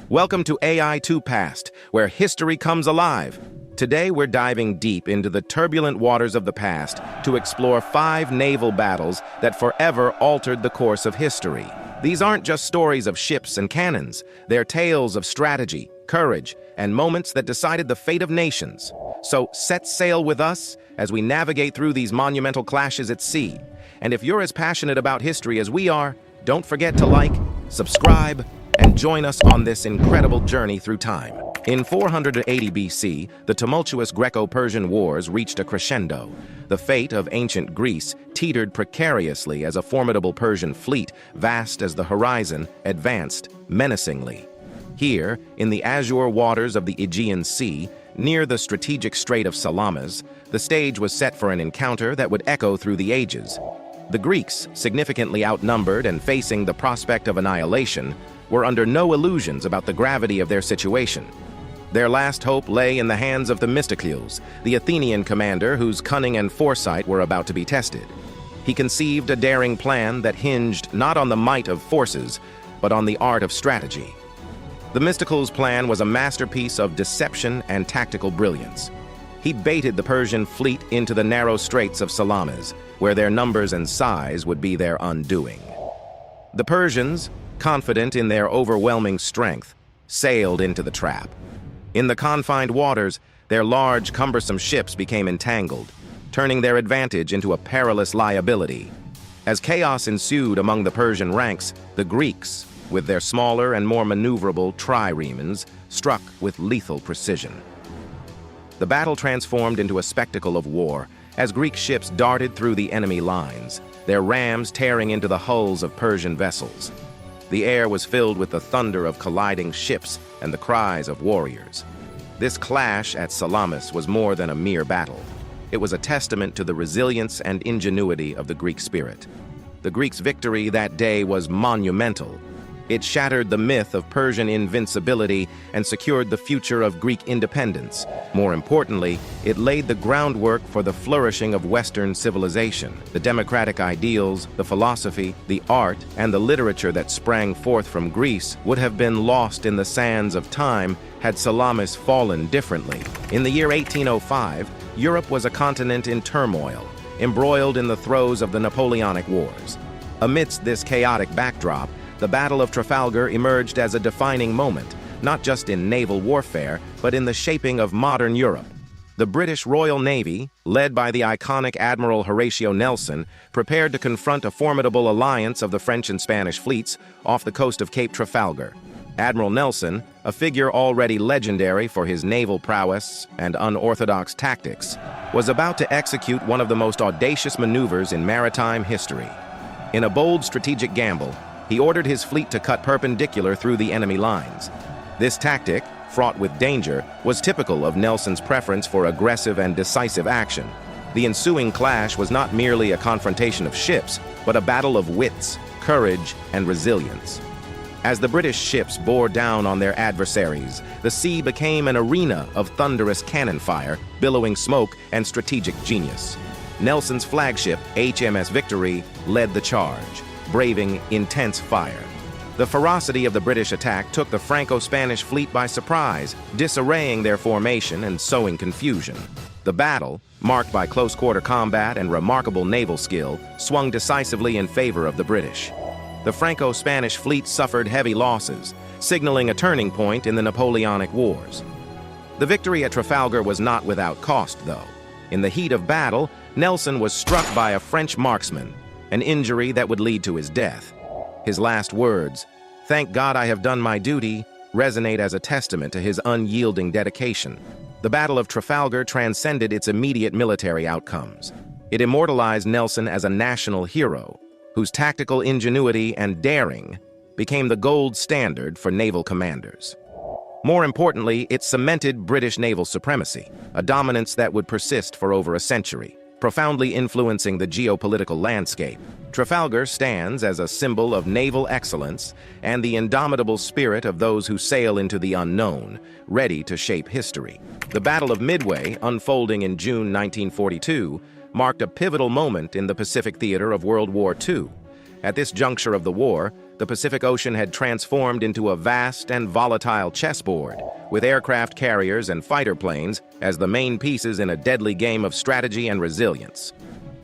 Welcome to AI2Past, where history comes alive. Today we're diving deep into the turbulent waters of the past to explore 5 naval battles that forever altered the course of history. These aren't just stories of ships and cannons. They're tales of strategy, courage, and moments that decided the fate of nations. So set sail with us as we navigate through these monumental clashes at sea. And if you're as passionate about history as we are, don't forget to like, subscribe, and join us on this incredible journey through time. In 480 BC, the tumultuous Greco-Persian Wars reached a crescendo. The fate of ancient Greece teetered precariously as a formidable Persian fleet, vast as the horizon, advanced menacingly. Here, in the azure waters of the Aegean Sea, near the strategic Strait of Salamis, the stage was set for an encounter that would echo through the ages. The Greeks, significantly outnumbered and facing the prospect of annihilation, were under no illusions about the gravity of their situation. Their last hope lay in the hands of Themistocles, the Athenian commander whose cunning and foresight were about to be tested. He conceived a daring plan that hinged not on the might of forces, but on the art of strategy. Themistocles' plan was a masterpiece of deception and tactical brilliance. He baited the Persian fleet into the narrow straits of Salamis, where their numbers and size would be their undoing. The Persians, confident in their overwhelming strength, sailed into the trap. In the confined waters, their large, cumbersome ships became entangled, turning their advantage into a perilous liability. As chaos ensued among the Persian ranks, the Greeks, with their smaller and more maneuverable triremes, struck with lethal precision. The battle transformed into a spectacle of war as Greek ships darted through the enemy lines, their rams tearing into the hulls of Persian vessels. The air was filled with the thunder of colliding ships and the cries of warriors. This clash at Salamis was more than a mere battle. It was a testament to the resilience and ingenuity of the Greek spirit. The Greeks' victory that day was monumental. It shattered the myth of Persian invincibility and secured the future of Greek independence. More importantly, it laid the groundwork for the flourishing of Western civilization. The democratic ideals, the philosophy, the art, and the literature that sprang forth from Greece would have been lost in the sands of time had Salamis fallen differently. In the year 1805, Europe was a continent in turmoil, embroiled in the throes of the Napoleonic Wars. Amidst this chaotic backdrop, the Battle of Trafalgar emerged as a defining moment, not just in naval warfare, but in the shaping of modern Europe. The British Royal Navy, led by the iconic Admiral Horatio Nelson, prepared to confront a formidable alliance of the French and Spanish fleets off the coast of Cape Trafalgar. Admiral Nelson, a figure already legendary for his naval prowess and unorthodox tactics, was about to execute one of the most audacious maneuvers in maritime history. In a bold strategic gamble, he ordered his fleet to cut perpendicular through the enemy lines. This tactic, fraught with danger, was typical of Nelson's preference for aggressive and decisive action. The ensuing clash was not merely a confrontation of ships, but a battle of wits, courage, and resilience. As the British ships bore down on their adversaries, the sea became an arena of thunderous cannon fire, billowing smoke, and strategic genius. Nelson's flagship, HMS Victory, led the charge, braving intense fire. The ferocity of the British attack took the Franco-Spanish fleet by surprise, disarraying their formation and sowing confusion. The battle, marked by close-quarter combat and remarkable naval skill, swung decisively in favor of the British. The Franco-Spanish fleet suffered heavy losses, signaling a turning point in the Napoleonic Wars. The victory at Trafalgar was not without cost, though. In the heat of battle, Nelson was struck by a French marksman, an injury that would lead to his death. His last words, "Thank God I have done my duty," resonate as a testament to his unyielding dedication. The Battle of Trafalgar transcended its immediate military outcomes. It immortalized Nelson as a national hero, whose tactical ingenuity and daring became the gold standard for naval commanders. More importantly, it cemented British naval supremacy, a dominance that would persist for over a century, profoundly influencing the geopolitical landscape. Trafalgar stands as a symbol of naval excellence and the indomitable spirit of those who sail into the unknown, ready to shape history. The Battle of Midway, unfolding in June 1942, marked a pivotal moment in the Pacific theater of World War II. At this juncture of the war, the Pacific Ocean had transformed into a vast and volatile chessboard, with aircraft carriers and fighter planes as the main pieces in a deadly game of strategy and resilience.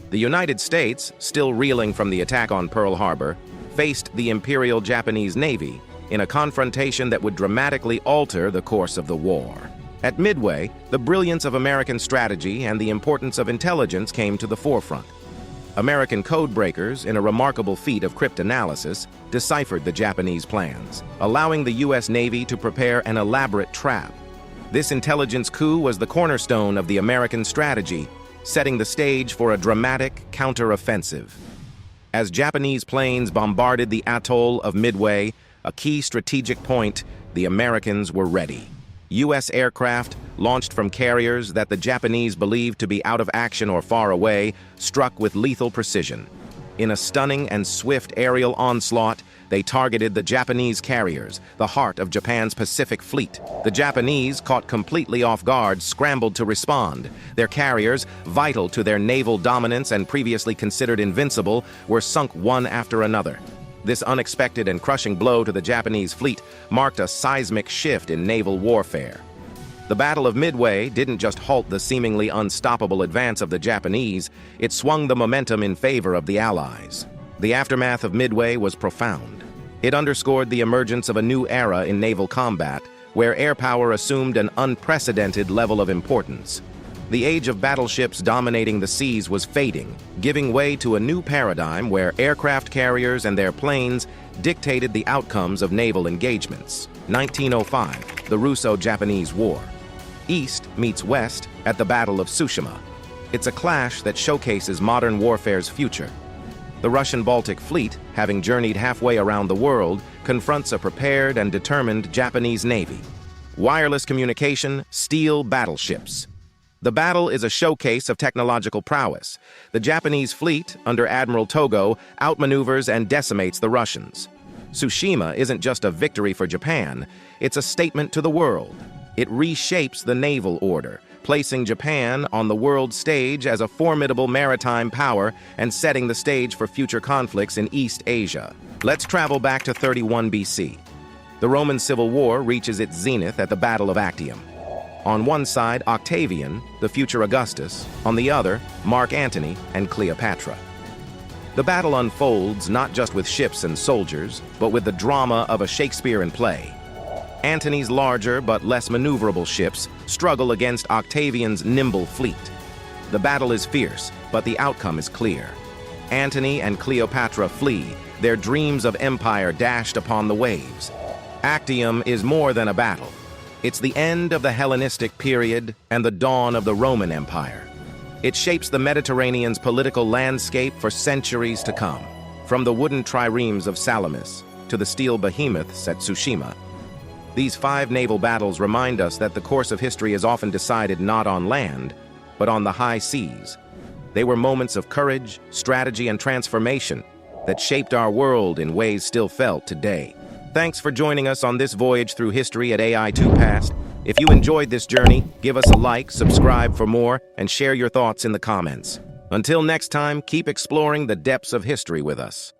The United States, still reeling from the attack on Pearl Harbor, faced the Imperial Japanese Navy in a confrontation that would dramatically alter the course of the war. At Midway, the brilliance of American strategy and the importance of intelligence came to the forefront. American codebreakers, in a remarkable feat of cryptanalysis, deciphered the Japanese plans, allowing the U.S. Navy to prepare an elaborate trap. This intelligence coup was the cornerstone of the American strategy, setting the stage for a dramatic counteroffensive. As Japanese planes bombarded the atoll of Midway, a key strategic point, the Americans were ready. U.S. aircraft, launched from carriers that the Japanese believed to be out of action or far away, struck with lethal precision. In a stunning and swift aerial onslaught, they targeted the Japanese carriers, the heart of Japan's Pacific Fleet. The Japanese, caught completely off guard, scrambled to respond. Their carriers, vital to their naval dominance and previously considered invincible, were sunk one after another. This unexpected and crushing blow to the Japanese fleet marked a seismic shift in naval warfare. The Battle of Midway didn't just halt the seemingly unstoppable advance of the Japanese, it swung the momentum in favor of the Allies. The aftermath of Midway was profound. It underscored the emergence of a new era in naval combat, where air power assumed an unprecedented level of importance. The age of battleships dominating the seas was fading, giving way to a new paradigm where aircraft carriers and their planes dictated the outcomes of naval engagements. 1905, the Russo-Japanese War. East meets West at the Battle of Tsushima. It's a clash that showcases modern warfare's future. The Russian Baltic Fleet, having journeyed halfway around the world, confronts a prepared and determined Japanese Navy. Wireless communication, steel battleships. The battle is a showcase of technological prowess. The Japanese fleet, under Admiral Togo, outmaneuvers and decimates the Russians. Tsushima isn't just a victory for Japan, it's a statement to the world. It reshapes the naval order, placing Japan on the world stage as a formidable maritime power and setting the stage for future conflicts in East Asia. Let's travel back to 31 BC. The Roman Civil War reaches its zenith at the Battle of Actium. On one side, Octavian, the future Augustus; on the other, Mark Antony and Cleopatra. The battle unfolds not just with ships and soldiers, but with the drama of a Shakespearean play. Antony's larger but less maneuverable ships struggle against Octavian's nimble fleet. The battle is fierce, but the outcome is clear. Antony and Cleopatra flee, their dreams of empire dashed upon the waves. Actium is more than a battle. It's the end of the Hellenistic period and the dawn of the Roman Empire. It shapes the Mediterranean's political landscape for centuries to come, from the wooden triremes of Salamis to the steel behemoths at Tsushima. These 5 naval battles remind us that the course of history is often decided not on land, but on the high seas. They were moments of courage, strategy, and transformation that shaped our world in ways still felt today. Thanks for joining us on this voyage through history at AI2Past. If you enjoyed this journey, give us a like, subscribe for more, and share your thoughts in the comments. Until next time, keep exploring the depths of history with us.